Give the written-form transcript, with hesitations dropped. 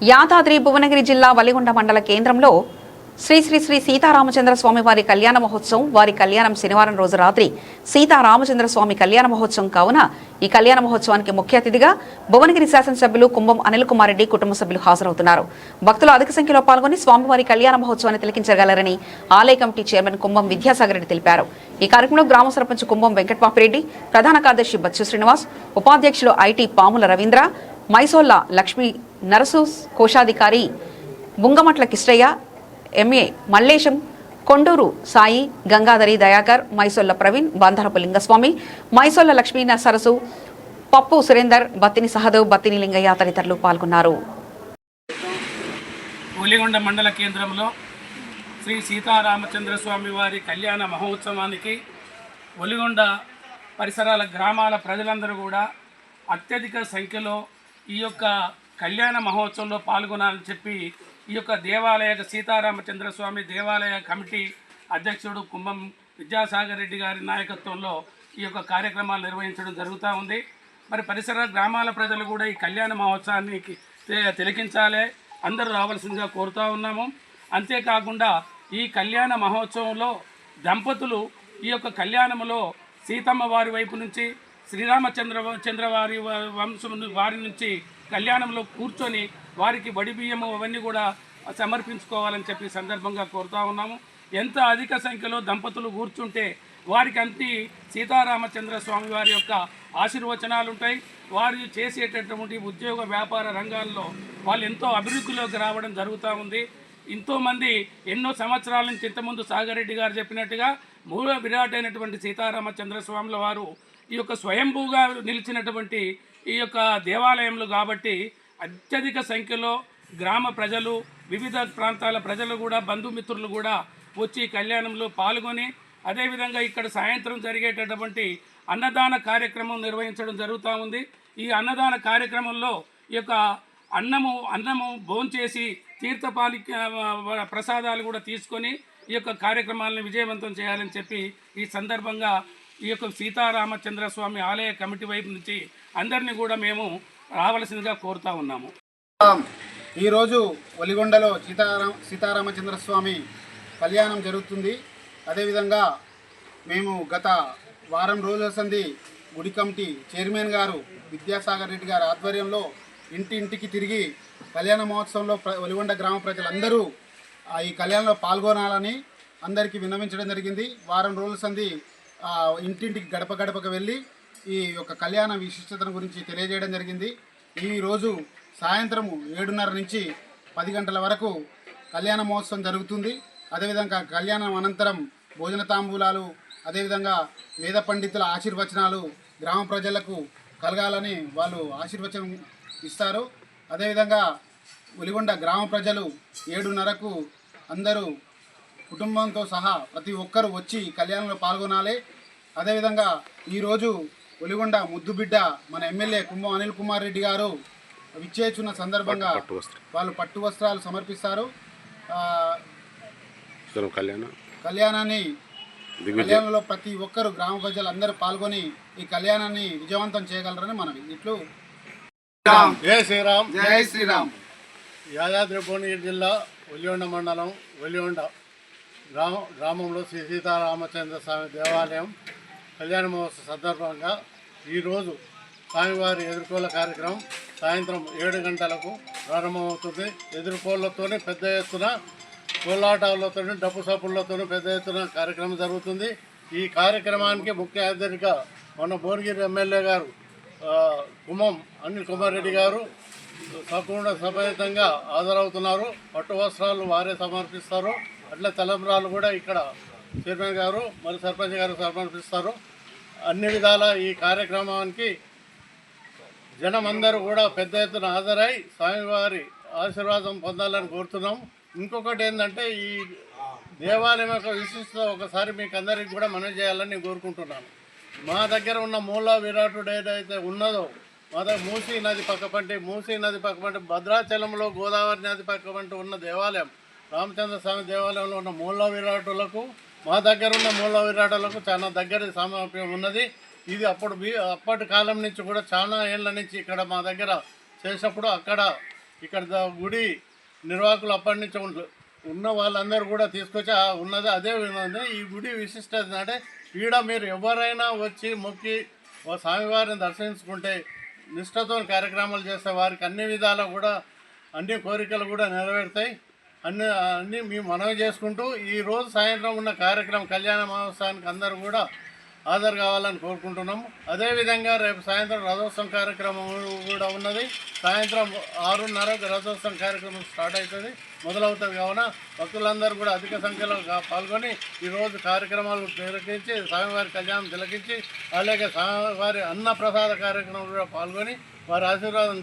యాదాద్రి భువనగిరి జిల్లా వలిగొండ మండల కేంద్రంలో శ్రీ శ్రీ శ్రీ సీతారామచంద్ర స్వామి వారి కళ్యాణ మహోత్సవం వారి కళ్యాణం శనివారం రోజు రాత్రి సీతారామచంద్ర స్వామి కళ్యాణ మహోత్సవం కావున ఈ కళ్యాణ మహోత్సవానికి ముఖ్య అతిథిగా భువనగిరి శాసనసభ్యులు కుంభం అనిల్ కుమార్ రెడ్డి కుటుంబ సభ్యులు హాజరవుతున్నారు. భక్తులు అధిక సంఖ్యలో పాల్గొని స్వామివారి కళ్యాణ మహోత్సవాన్ని తిలకించగలరని ఆలయ కమిటీ చైర్మన్ కుంభం విద్యాసాగర్ రెడ్డి తెలిపారు. ఈ కార్యక్రమంలో గ్రామ సర్పంచ్ కుంభం వెంకటపాపిరెడ్డి, ప్రధాన కార్యదర్శి బచ్చు శ్రీనివాస్, ఉపాధ్యక్షులు ఐటీ పాముల రవీంద్ర, మైసోల్ల లక్ష్మీ నరసు, కోశాధికారి బుంగమట్ల కిష్టయ్య, ఎంఏ మల్లేశం, కొండూరు సాయి, గంగాధరి దయాకర్, మైసోల్ల ప్రవీణ్, బంధరపు లింగస్వామి, మైసోల్ల లక్ష్మీ సరసు, పప్పు సురేందర్, బత్తిని సహదేవ్, బత్తిని లింగయ్య తదితరులు పాల్గొన్నారు. వలిగొండ మండల కేంద్రంలో శ్రీ సీతారామచంద్ర స్వామి వారి కళ్యాణ మహోత్సవానికి వలిగొండ పరిసరాల గ్రామాల ప్రజలందరూ కూడా అత్యధిక సంఖ్యలో ఈ యొక్క కళ్యాణ మహోత్సవంలో పాల్గొనాలని చెప్పి ఈ యొక్క దేవాలయ సీతారామచంద్ర స్వామి దేవాలయ కమిటీ అధ్యక్షుడు కుంభం విద్యాసాగర్ రెడ్డి గారి నాయకత్వంలో ఈ యొక్క కార్యక్రమాలు నిర్వహించడం జరుగుతూ ఉంది. మరి పరిసర గ్రామాల ప్రజలు కూడా ఈ కళ్యాణ మహోత్సవాన్ని తిలకించాలి, అందరూ రావాల్సిందిగా కోరుతూ ఉన్నాము. అంతేకాకుండా ఈ కళ్యాణ మహోత్సవంలో దంపతులు ఈ యొక్క కళ్యాణంలో సీతమ్మ వారి వైపు నుంచి చంద్ర వారి వంశం వారి నుంచి కళ్యాణంలో కూర్చొని వారికి బడి బియ్యము అవన్నీ కూడా సమర్పించుకోవాలని చెప్పి సందర్భంగా కోరుతూ ఉన్నాము. ఎంత అధిక సంఖ్యలో దంపతులు కూర్చుంటే వారికి అంతి సీతారామచంద్ర స్వామి వారి యొక్క ఆశీర్వచనాలు ఉంటాయి. వారు చేసేటటువంటి ఉద్యోగ వ్యాపార రంగాల్లో వాళ్ళు ఎంతో అభివృద్ధిలోకి రావడం జరుగుతూ ఉంది. ఎంతోమంది ఎన్నో సంవత్సరాల నుంచి ఇంతకుముందు సాగరెడ్డి గారు చెప్పినట్టుగా మూల విరాట్ అయినటువంటి సీతారామచంద్ర స్వాముల వారు ఈ యొక్క స్వయంభూగా నిలిచినటువంటి ఈ యొక్క దేవాలయంలో కాబట్టి అత్యధిక సంఖ్యలో గ్రామ ప్రజలు, వివిధ ప్రాంతాల ప్రజలు కూడా, బంధుమిత్రులు కూడా వచ్చి కళ్యాణంలో పాల్గొని అదేవిధంగా ఇక్కడ సాయంత్రం జరిగేటటువంటి అన్నదాన కార్యక్రమం నిర్వహించడం జరుగుతూ ఉంది. ఈ అన్నదాన కార్యక్రమంలో ఈ యొక్క అన్నము భోంచేసి తీర్థపాలి ప్రసాదాలు కూడా తీసుకొని ఈ యొక్క కార్యక్రమాలను విజయవంతం చేయాలని చెప్పి ఈ సందర్భంగా ఈ యొక్క సీతారామచంద్ర స్వామి ఆలయ కమిటీ వైపు నుంచి అందరినీ కూడా మేము రావాల్సిందిగా కోరుతూ ఉన్నాము. ఈరోజు వలిగొండలో సీతారామచంద్ర స్వామి కళ్యాణం జరుగుతుంది. అదేవిధంగా మేము గత వారం రోజుల సంది గుడి కమిటీ చైర్మన్ గారు విద్యాసాగర్ రెడ్డి గారి ఆధ్వర్యంలో ఇంటింటికి తిరిగి కళ్యాణ మహోత్సవంలో వలిగొండ గ్రామ ప్రజలందరూ ఈ కళ్యాణంలో పాల్గొనాలని అందరికీ విన్నవించడం జరిగింది. వారం రోజుల సంది ఇంటింటికి గడప గడపకు వెళ్ళి ఈ యొక్క కళ్యాణ విశిష్టతను గురించి తెలియజేయడం జరిగింది. ఈరోజు సాయంత్రం 7:30 నుంచి 10 గంటల వరకు కళ్యాణ మహోత్సవం జరుగుతుంది. అదేవిధంగా కళ్యాణం అనంతరం భోజన తాంబూలాలు, అదేవిధంగా వేద పండితుల ఆశీర్వచనాలు గ్రామ ప్రజలకు కలగాలని వాళ్ళు ఆశీర్వచనం ఇస్తారు. అదేవిధంగా వలిగొండ గ్రామ ప్రజలు 7:30కు అందరూ కుటుంబంతో సహా ప్రతి ఒక్కరూ వచ్చి కళ్యాణంలో పాల్గొనాలి. అదేవిధంగా ఈరోజు వలిగొండ ముద్దుబిడ్డ మన ఎమ్మెల్యే కుంభం అనిల్ కుమార్ రెడ్డి గారు విచ్చేస్తున్న సందర్భంగా వాళ్ళు పట్టు వస్త్రాలు సమర్పిస్తారు. కళ్యాణంలో ప్రతి ఒక్కరు గ్రామ ప్రజలు అందరూ పాల్గొని ఈ కళ్యాణాన్ని విజయవంతం చేయగలరని మనవి. ఇట్లు జై శ్రీరామ్. జై శ్రీరామ్. యాదాద్రి భువనగిరి జిల్లా వలిగొండ మండలం వలిగొండ గ్రామంలో శ్రీ సీతారామచంద్ర స్వామి దేవాలయం కళ్యాణ మహోత్సవ సందర్భంగా ఈరోజు స్వామివారి ఎదుర్కోల కార్యక్రమం సాయంత్రం 7 గంటలకు ప్రారంభమవుతుంది. ఎదుర్కోళ్లతోనే పెద్ద ఎత్తున కోలాటాలతో, డప్పు సప్పులతో పెద్ద ఎత్తున కార్యక్రమం జరుగుతుంది. ఈ కార్యక్రమానికి ముఖ్య అతిథిగా మన భువనగిరి ఎమ్మెల్యే గారు కుంభం అనిల్ కుమార్ రెడ్డి గారు సంపూర్ణ సమేతంగా హాజరవుతున్నారు. పట్టు వస్త్రాలు వారే సమర్పిస్తారు. అట్లా తలంబ్రాలు కూడా ఇక్కడ చైర్మన్ గారు మరి సర్పంచ్ గారు సమర్పిస్తారు. అన్ని విధాల ఈ కార్యక్రమానికి జనం అందరూ కూడా పెద్ద ఎత్తున హాజరై స్వామివారి ఆశీర్వాదం పొందాలని కోరుతున్నాం. ఇంకొకటి ఏంటంటే ఈ దేవాలయం యొక్క విశిష్టత ఒకసారి మీకు అందరికీ కూడా మనవి చేయాలని నేను కోరుకుంటున్నాను. మా దగ్గర ఉన్న మూల విరాటుడు ఏదైతే ఉన్నదో మా దగ్గర మూసీ నది పక్కపంటి భద్రాచలంలో గోదావరి నది పక్కపంటి ఉన్న దేవాలయం రామచంద్ర స్వామి దేవాలయంలో ఉన్న మూల విరాటులకు మా దగ్గర ఉన్న మూల విరాటులకు చాలా దగ్గర సామీప్యం ఉన్నది. ఇది అప్పటి కాలం నుంచి కూడా చాలా ఏళ్ళ నుంచి ఇక్కడ మా దగ్గర చేసినప్పుడు అక్కడ ఇక్కడ గుడి నిర్వాహకులు అప్పటి నుంచి ఉన్న వాళ్ళందరూ కూడా తీసుకొచ్చి ఉన్నది అదే విధంగా ఈ గుడి విశిష్టత అంటే ఈడ మీరు ఎవరైనా వచ్చి మొక్కి ఓ స్వామివారిని దర్శించుకుంటే నిష్ఠతో కార్యక్రమాలు చేస్తే వారికి అన్ని విధాలా కూడా అన్ని కోరికలు కూడా నెరవేరుతాయి. అన్నీ మేము మనవి చేసుకుంటూ ఈరోజు సాయంత్రం ఉన్న కార్యక్రమం కళ్యాణ మహోత్సవానికి అందరూ కూడా హాజరు కావాలని కోరుకుంటున్నాము. అదేవిధంగా రేపు సాయంత్రం రథోత్సవం కార్యక్రమం కూడా ఉన్నది. సాయంత్రం 6:30కి రథోత్సవం కార్యక్రమం స్టార్ట్ అవుతుంది, మొదలవుతుంది. కావున భక్తులందరూ కూడా అధిక సంఖ్యలో పాల్గొని ఈరోజు కార్యక్రమాలు తిలకించి స్వామివారి కళ్యాణం తిలకించి అలాగే స్వామివారి అన్నప్రసాద కార్యక్రమంలో కూడా పాల్గొని వారి ఆశీర్వాదం